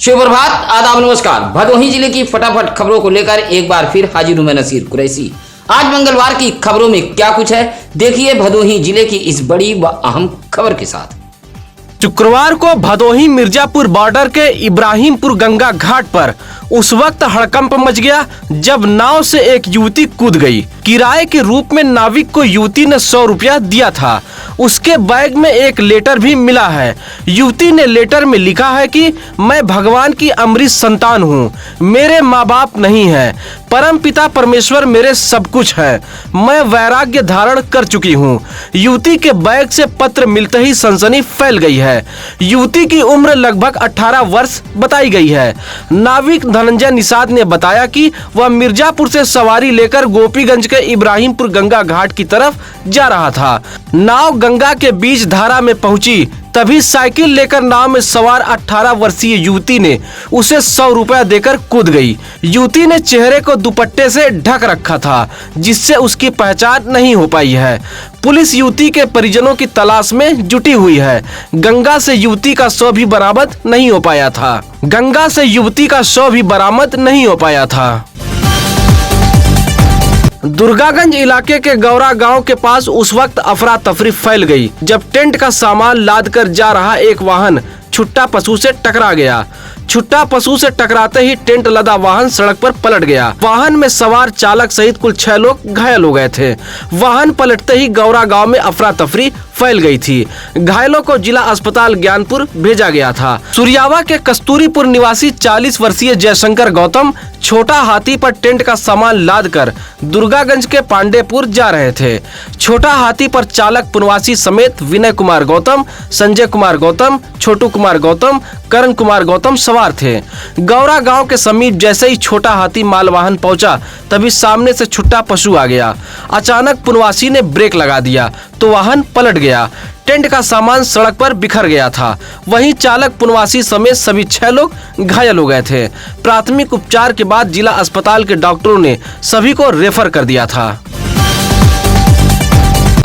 शुभ प्रभात, आदाब, नमस्कार। भदोही जिले की फटाफट खबरों को लेकर एक बार फिर हाजिर हूं मैं नसीर कुरैशी। आज मंगलवार की खबरों में क्या कुछ है, देखिए भदोही जिले की इस बड़ी व अहम खबर के साथ। शुक्रवार को भदोही मिर्जापुर बॉर्डर के इब्राहिमपुर गंगा घाट पर उस वक्त हड़कंप मच गया जब नाव से एक युवती कूद गई। किराए के रूप में नाविक को युवती ने 100 रुपया दिया था। उसके बैग में एक लेटर भी मिला है। युवती ने लेटर में लिखा है कि मैं भगवान की अमृत संतान हूँ, मेरे माँ बाप नहीं है, परम पिता परमेश्वर मेरे सब कुछ है, मैं वैराग्य धारण कर चुकी हूँ। युवती के बैग से पत्र मिलते ही सनसनी फैल गई है। युवती की उम्र लगभग 18 वर्ष बताई गई है। नाविक धनंजय निषाद ने बताया कि वह मिर्जापुर से सवारी लेकर गोपीगंज के इब्राहिमपुर गंगा घाट की तरफ जा रहा था। नाव गंगा के बीच धारा में पहुंची, तभी साइकिल लेकर नाव में सवार 18 वर्षीय युवती ने उसे 100 रुपया देकर कूद गई। युवती ने चेहरे को दुपट्टे से ढक रखा था, जिससे उसकी पहचान नहीं हो पाई है। पुलिस युवती के परिजनों की तलाश में जुटी हुई है। गंगा से युवती का शव भी बरामद नहीं हो पाया था। दुर्गागंज इलाके के गौरा गांव के पास उस वक्त अफरा तफरी फैल गई जब टेंट का सामान लाद कर जा रहा एक वाहन छुट्टा पशु से टकरा गया। छुट्टा पशु से टकराते ही टेंट लदा वाहन सड़क पर पलट गया। वाहन में सवार चालक सहित कुल 6 लोग घायल हो गए थे। वाहन पलटते ही गौरा गांव में अफरा तफरी फैल गई थी। घायलों को जिला अस्पताल ज्ञानपुर भेजा गया था। सुरियावा के कस्तूरीपुर निवासी 40 वर्षीय जयशंकर गौतम छोटा हाथी पर टेंट का सामान लाद कर दुर्गागंज के पांडेपुर जा रहे थे। छोटा हाथी पर चालक पुनवासी समेत विनय कुमार गौतम, संजय कुमार गौतम, छोटू कुमार गौतम, करण कुमार गौतम सवार थे। गौरा गांव के समीप जैसे ही छोटा हाथी मालवाहन पहुंचा, तभी सामने से छुट्टा पशु आ गया। अचानक पुनवासी ने ब्रेक लगा दिया तो वाहन पलट गया। टेंट का सामान सड़क पर बिखर गया था। वहीं चालक पुनवासी समेत सभी 6 लोग घायल हो गए थे। प्राथमिक उपचार के बाद जिला अस्पताल के डॉक्टरों ने सभी को रेफर कर दिया था।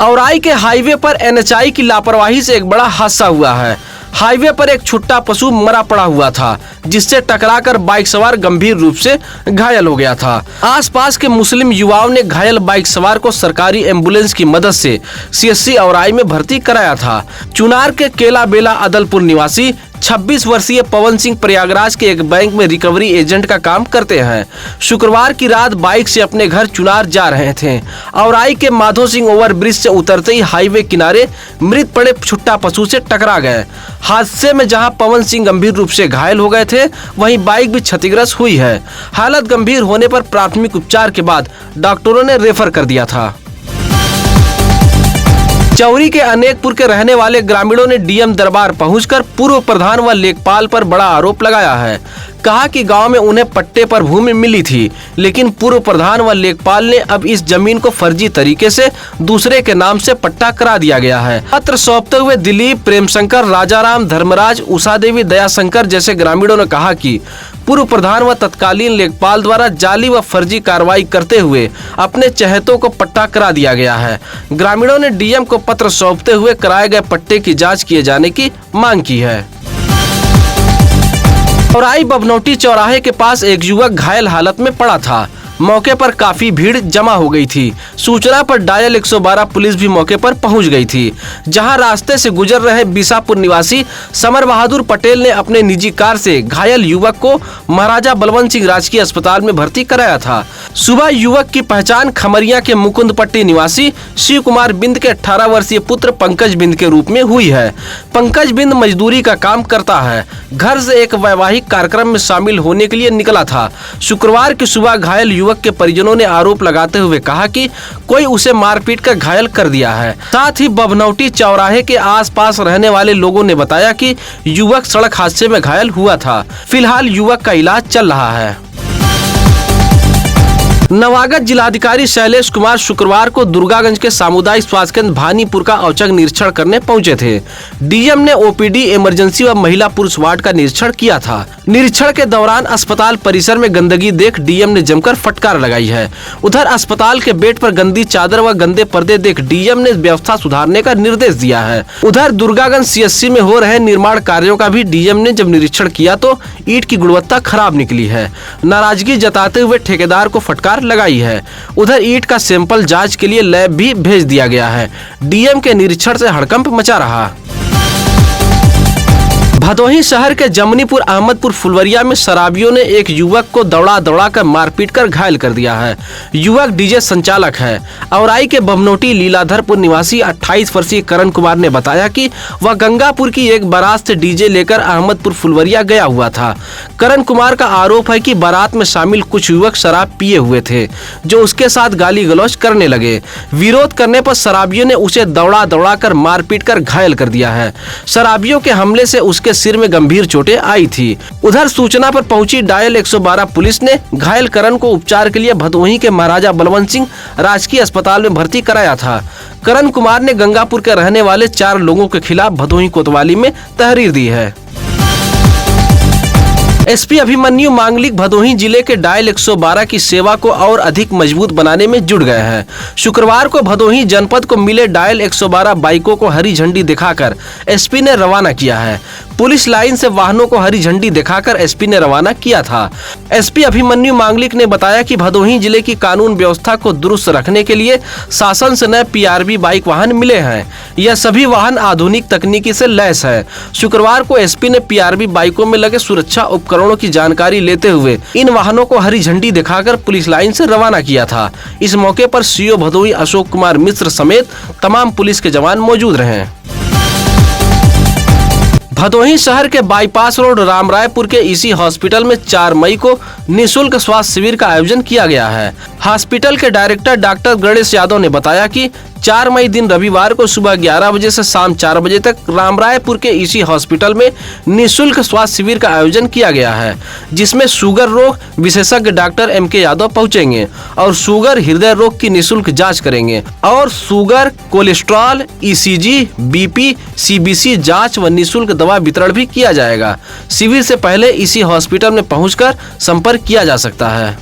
औराई के हाईवे पर एनएचआई की लापरवाही से एक बड़ा हादसा हुआ है। हाईवे पर एक छुट्टा पशु मरा पड़ा हुआ था, जिससे टकराकर बाइक सवार गंभीर रूप से घायल हो गया था। आसपास के मुस्लिम युवाओं ने घायल बाइक सवार को सरकारी एम्बुलेंस की मदद से सीएससी औराई में भर्ती कराया था। चुनार के केला बेला अदलपुर निवासी 26 वर्षीय पवन सिंह प्रयागराज के एक बैंक में रिकवरी एजेंट का काम करते हैं। शुक्रवार की रात बाइक से अपने घर चुनार जा रहे थे। औराई के माधो सिंह ओवर ब्रिज से उतरते ही हाईवे किनारे मृत पड़े छुट्टा पशु से टकरा गए। हादसे में जहां पवन सिंह गंभीर रूप से घायल हो गए थे, वहीं बाइक भी क्षतिग्रस्त हुई है। हालत गंभीर होने पर प्राथमिक उपचार के बाद डॉक्टरों ने रेफर कर दिया था। चौरी के अनेकपुर के रहने वाले ग्रामीणों ने डीएम दरबार पहुंचकर पूर्व प्रधान व लेखपाल पर बड़ा आरोप लगाया है। कहा कि गांव में उन्हें पट्टे पर भूमि मिली थी, लेकिन पूर्व प्रधान व लेखपाल ने अब इस जमीन को फर्जी तरीके से दूसरे के नाम से पट्टा करा दिया गया है। पत्र सौंपते हुए दिलीप, प्रेमशंकर, राजाराम, धर्मराज, उषा देवी, दयाशंकर जैसे ग्रामीणों ने कहा कि पूर्व प्रधान व तत्कालीन लेखपाल द्वारा जाली व फर्जी कार्रवाई करते हुए अपने चहेतों को पट्टा करा दिया गया है। ग्रामीणों ने डीएम को पत्र सौंपते हुए कराए गए पट्टे की जांच किए जाने की मांग की है। औराई बबनौटी चौराहे के पास एक युवक घायल हालत में पड़ा था। मौके पर काफी भीड़ जमा हो गई थी। सूचना पर डायल 112 पुलिस भी मौके पर पहुंच गई थी, जहां रास्ते से गुजर रहे बीसापुर निवासी समर बहादुर पटेल ने अपने निजी कार से घायल युवक को महाराजा बलवंत सिंह राजकीय अस्पताल में भर्ती कराया था। सुबह युवक की पहचान खमरिया के मुकुंदपट्टी निवासी शिव कुमार बिंद के 18 वर्षीय पुत्र पंकज बिंद के रूप में हुई है। पंकज बिंद मजदूरी का काम करता है। घर से एक वैवाहिक कार्यक्रम में शामिल होने के लिए निकला था। शुक्रवार की सुबह घायल युवक के परिजनों ने आरोप लगाते हुए कहा कि कोई उसे मारपीट कर घायल कर दिया है। साथ ही बबनौटी चौराहे के आसपास रहने वाले लोगों ने बताया कि युवक सड़क हादसे में घायल हुआ था। फिलहाल युवक का इलाज चल रहा है। नवागत जिलाधिकारी शैलेश कुमार शुक्रवार को दुर्गागंज के सामुदायिक स्वास्थ्य केंद्र भानीपुर का औचक निरीक्षण करने पहुंचे थे। डीएम ने ओपीडी, इमरजेंसी व महिला पुरुष वार्ड का निरीक्षण किया था। निरीक्षण के दौरान अस्पताल परिसर में गंदगी देख डीएम ने जमकर फटकार लगाई है। उधर अस्पताल के बेड पर गंदी चादर व गंदे पर्दे देख डीएम ने व्यवस्था सुधारने का निर्देश दिया है। उधर दुर्गागंज सीएचसी में हो रहे निर्माण कार्यों का भी डीएम ने जब निरीक्षण किया तो ईंट की गुणवत्ता खराब निकली है। नाराजगी जताते हुए ठेकेदार को फटकार लगाई है। उधर ईंट का सैंपल जांच के लिए लैब भी भेज दिया गया है। डीएम के निरीक्षण से हड़कंप मचा रहा। भदोही शहर के जमनीपुर अहमदपुर फुलवरिया में शराबियों ने एक युवक को दौड़ा कर मारपीट कर घायल कर दिया है। युवक डीजे संचालक है। औराई के बमनोटी लीलाधरपुर निवासी 28 वर्षीय करण कुमार ने बताया कि वह गंगापुर की एक बारात से डीजे लेकर अहमदपुर फुलवरिया गया हुआ था। करण कुमार का आरोप है कि बारात में शामिल कुछ युवक शराब पिए हुए थे, जो उसके साथ गाली गलौज करने लगे। विरोध करने पर शराबियों ने उसे दौड़ा कर मारपीट कर घायल कर दिया है। शराबियों के हमले से उसके सिर में गंभीर चोटें आई थी। उधर सूचना पर पहुंची डायल 112 पुलिस ने घायल करण को उपचार के लिए भदोही के महाराजा बलवंत सिंह राजकीय अस्पताल में भर्ती कराया था। करण कुमार ने गंगापुर के रहने वाले 4 लोगों के खिलाफ भदोही कोतवाली में तहरीर दी है। एसपी अभिमन्यु मांगलिक भदोही जिले के डायल 112 की सेवा को और अधिक मजबूत बनाने में जुट गए हैं। शुक्रवार को भदोही जनपद को मिले डायल 112 बाइकों को हरी झंडी दिखाकर एसपी ने रवाना किया है। पुलिस लाइन से वाहनों को हरी झंडी दिखाकर एसपी ने रवाना किया था। एसपी अभिमन्यु मांगलिक ने बताया कि भदोही जिले की कानून व्यवस्था को दुरुस्त रखने के लिए शासन से नए पीआरबी बाइक वाहन मिले हैं। यह सभी वाहन आधुनिक तकनीकी से लैस है। शुक्रवार को एसपी ने पीआरबी बाइकों में लगे सुरक्षा उपकरणों की जानकारी लेते हुए इन वाहनों को हरी झंडी दिखाकर पुलिस लाइन से रवाना किया था। इस मौके पर सीओ भदोही अशोक कुमार मिश्र समेत तमाम पुलिस के जवान मौजूद रहे। भदोही शहर के बाईपास रोड रामरायपुर के इसी हॉस्पिटल में 4 मई को निःशुल्क स्वास्थ्य शिविर का आयोजन किया गया है। हॉस्पिटल के डायरेक्टर डॉक्टर गणेश यादव ने बताया कि 4 मई दिन रविवार को सुबह 11 बजे से शाम 4 बजे तक रामरायपुर के इसी हॉस्पिटल में निःशुल्क स्वास्थ्य शिविर का आयोजन किया गया है, जिसमें शुगर रोग विशेषज्ञ डॉक्टर एम.के. यादव पहुंचेंगे और शुगर हृदय रोग की निःशुल्क जांच करेंगे और sugar, cholesterol, ECG, BP, CBC जांच व निःशुल्क दवा वितरण भी किया जाएगा। शिविर से पहले इसी हॉस्पिटल में पहुंचकर संपर्क किया जा सकता है।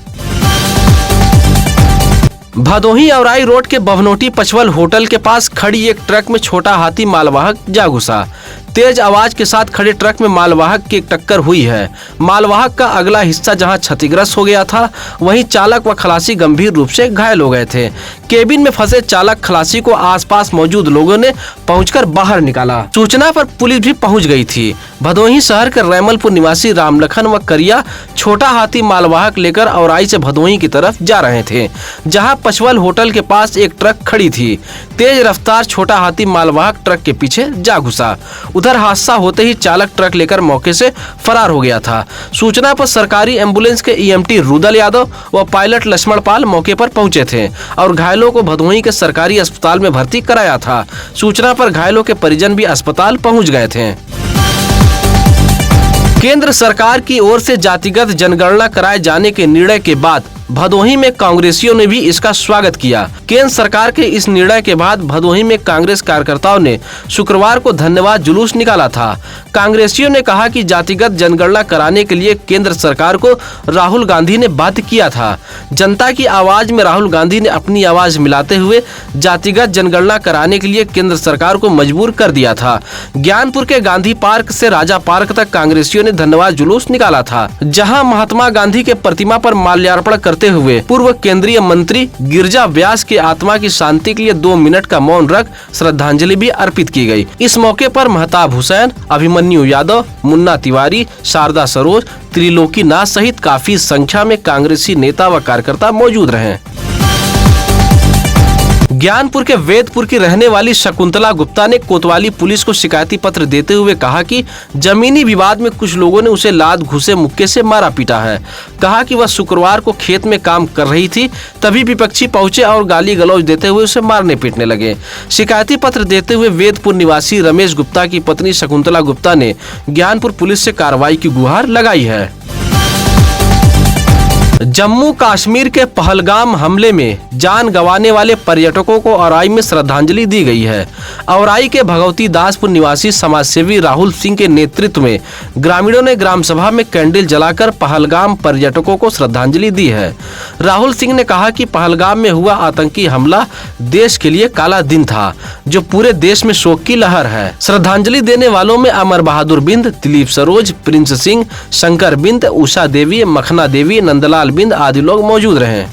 भदोही औराई रोड के बभनोटी पचवल होटल के पास खड़ी एक ट्रक में छोटा हाथी मालवाहक जा घुसा। तेज आवाज के साथ खड़े ट्रक में मालवाहक की टक्कर हुई है। मालवाहक का अगला हिस्सा जहां क्षतिग्रस्त हो गया था, वहीं चालक व खलासी गंभीर रूप से घायल हो गए थे। केबिन में फंसे चालक खलासी को आसपास मौजूद लोगों ने पहुंचकर बाहर निकाला। सूचना पर पुलिस भी पहुंच गई थी। भदोही शहर के रैमलपुर निवासी रामलखन व करिया छोटा हाथी मालवाहक लेकर औराई से भदोही की तरफ जा रहे थे, जहां पचवल होटल के पास एक ट्रक खड़ी थी। तेज रफ्तार छोटा हाथी मालवाहक ट्रक के पीछे जा घुसा। उधर हादसा होते ही चालक ट्रक लेकर मौके से फरार हो गया था। सूचना पर सरकारी एम्बुलेंस के ईएमटी रुदल यादव व पायलट लक्ष्मण पाल मौके पर पहुंचे थे और घायलों को भदोही के सरकारी अस्पताल में भर्ती कराया था। सूचना पर घायलों के परिजन भी अस्पताल पहुंच गए थे। केंद्र सरकार की ओर से जातिगत जनगणना कराए जाने के निर्णय के बाद भदोही में कांग्रेसियों ने भी इसका स्वागत किया। केंद्र सरकार के इस निर्णय के बाद भदोही में कांग्रेस कार्यकर्ताओं ने शुक्रवार को धन्यवाद जुलूस निकाला था। कांग्रेसियों ने कहा कि जातिगत जनगणना कराने के लिए केंद्र सरकार को राहुल गांधी ने बाध्य किया था। जनता की आवाज में राहुल गांधी ने अपनी आवाज मिलाते हुए जातिगत जनगणना कराने के लिए केंद्र सरकार को मजबूर कर दिया था। ज्ञानपुर के गांधी पार्क से राजा पार्क तक कांग्रेसियों ने धन्यवाद जुलूस निकाला था, जहाँ महात्मा गांधी के प्रतिमा पर माल्यार्पण करते हुए पूर्व केंद्रीय मंत्री गिरजा व्यास की आत्मा की शांति के लिए 2 मिनट का मौन रख श्रद्धांजलि भी अर्पित की गई। इस मौके पर महताब हुसैन, अभिमन्यु यादव, मुन्ना तिवारी, शारदा सरोज, त्रिलोकी नाथ सहित काफी संख्या में कांग्रेसी नेता व कार्यकर्ता मौजूद रहे। ज्ञानपुर के वेदपुर की रहने वाली शकुंतला गुप्ता ने कोतवाली पुलिस को शिकायती पत्र देते हुए कहा कि जमीनी विवाद में कुछ लोगों ने उसे लात घुसे मुक्के से मारा पीटा है। कहा कि वह शुक्रवार को खेत में काम कर रही थी, तभी विपक्षी पहुंचे और गाली गलौज देते हुए उसे मारने पीटने लगे। शिकायती पत्र देते हुए वेदपुर निवासी रमेश गुप्ता की पत्नी शकुंतला गुप्ता ने ज्ञानपुर पुलिस से कार्रवाई की गुहार लगाई है। जम्मू कश्मीर के पहलगाम हमले में जान गंवाने वाले पर्यटकों को औराई में श्रद्धांजलि दी गई है। औराई के भगवती दासपुर निवासी समाजसेवी राहुल सिंह के नेतृत्व में ग्रामीणों ने ग्राम सभा में कैंडल जलाकर पहलगाम पर्यटकों को श्रद्धांजलि दी है। राहुल सिंह ने कहा कि पहलगाम में हुआ आतंकी हमला देश के लिए काला दिन था, जो पूरे देश में शोक की लहर है। श्रद्धांजलि देने वालों में अमर बहादुर बिंद, दिलीप सरोज, प्रिंस सिंह, शंकर बिंद, उषा देवी, मखना देवी, नंदलाल बिंद आदि लोग मौजूद रहे।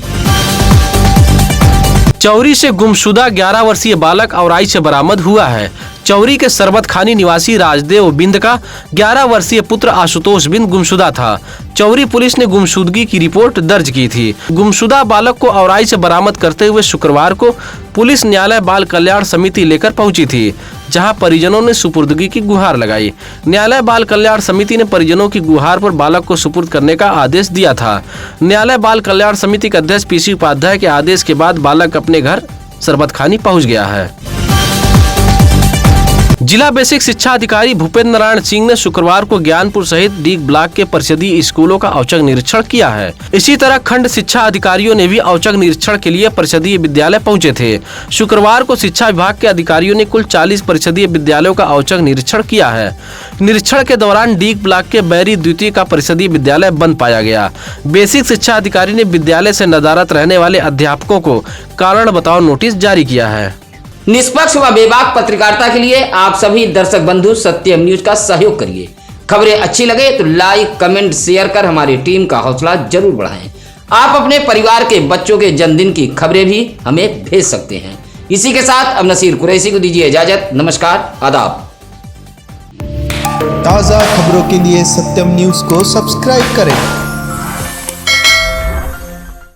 चौरी से गुमशुदा 11 वर्षीय बालक औराई से बरामद हुआ है। चौरी के सरबत खानी निवासी राजदेव बिंद का 11 वर्षीय पुत्र आशुतोष बिंद गुमशुदा था। चौरी पुलिस ने गुमशुदगी की रिपोर्ट दर्ज की थी। गुमशुदा बालक को औराई से बरामद करते हुए शुक्रवार को पुलिस न्यायालय बाल कल्याण समिति लेकर पहुंची थी, जहां परिजनों ने सुपुर्दगी की गुहार लगाई। न्यायालय बाल कल्याण समिति ने परिजनों की गुहार पर बालक को सुपुर्द करने का आदेश दिया था। न्यायालय बाल कल्याण समिति के अध्यक्ष पीसी उपाध्याय के आदेश के बाद बालक अपने घर सरबत खानी पहुँच गया है। जिला बेसिक शिक्षा अधिकारी भूपेंद्र नारायण सिंह ने शुक्रवार को ज्ञानपुर सहित डीग ब्लॉक के परिषदीय स्कूलों का औचक निरीक्षण किया है। इसी तरह खंड शिक्षा अधिकारियों ने भी औचक निरीक्षण के लिए परिषदीय विद्यालय पहुंचे थे। शुक्रवार को शिक्षा विभाग के अधिकारियों ने कुल 40 परिषदीय विद्यालयों का औचक निरीक्षण किया है। निरीक्षण के दौरान डीग ब्लॉक के बैरी द्वितीय का परिषदीय विद्यालय बंद पाया गया। बेसिक शिक्षा अधिकारी ने विद्यालय से नदारत रहने वाले अध्यापकों को कारण बताओ नोटिस जारी किया है। निष्पक्ष व बेबाक पत्रकारिता के लिए आप सभी दर्शक बंधु सत्यम न्यूज का सहयोग करिए। खबरें अच्छी लगे तो लाइक, कमेंट, शेयर कर हमारी टीम का हौसला जरूर बढ़ाएं। आप अपने परिवार के बच्चों के जन्मदिन की खबरें भी हमें भेज सकते हैं। इसी के साथ अब नसीर कुरैशी को दीजिए इजाजत। नमस्कार, आदाब। ताज़ा खबरों के लिए सत्यम न्यूज को सब्सक्राइब करें।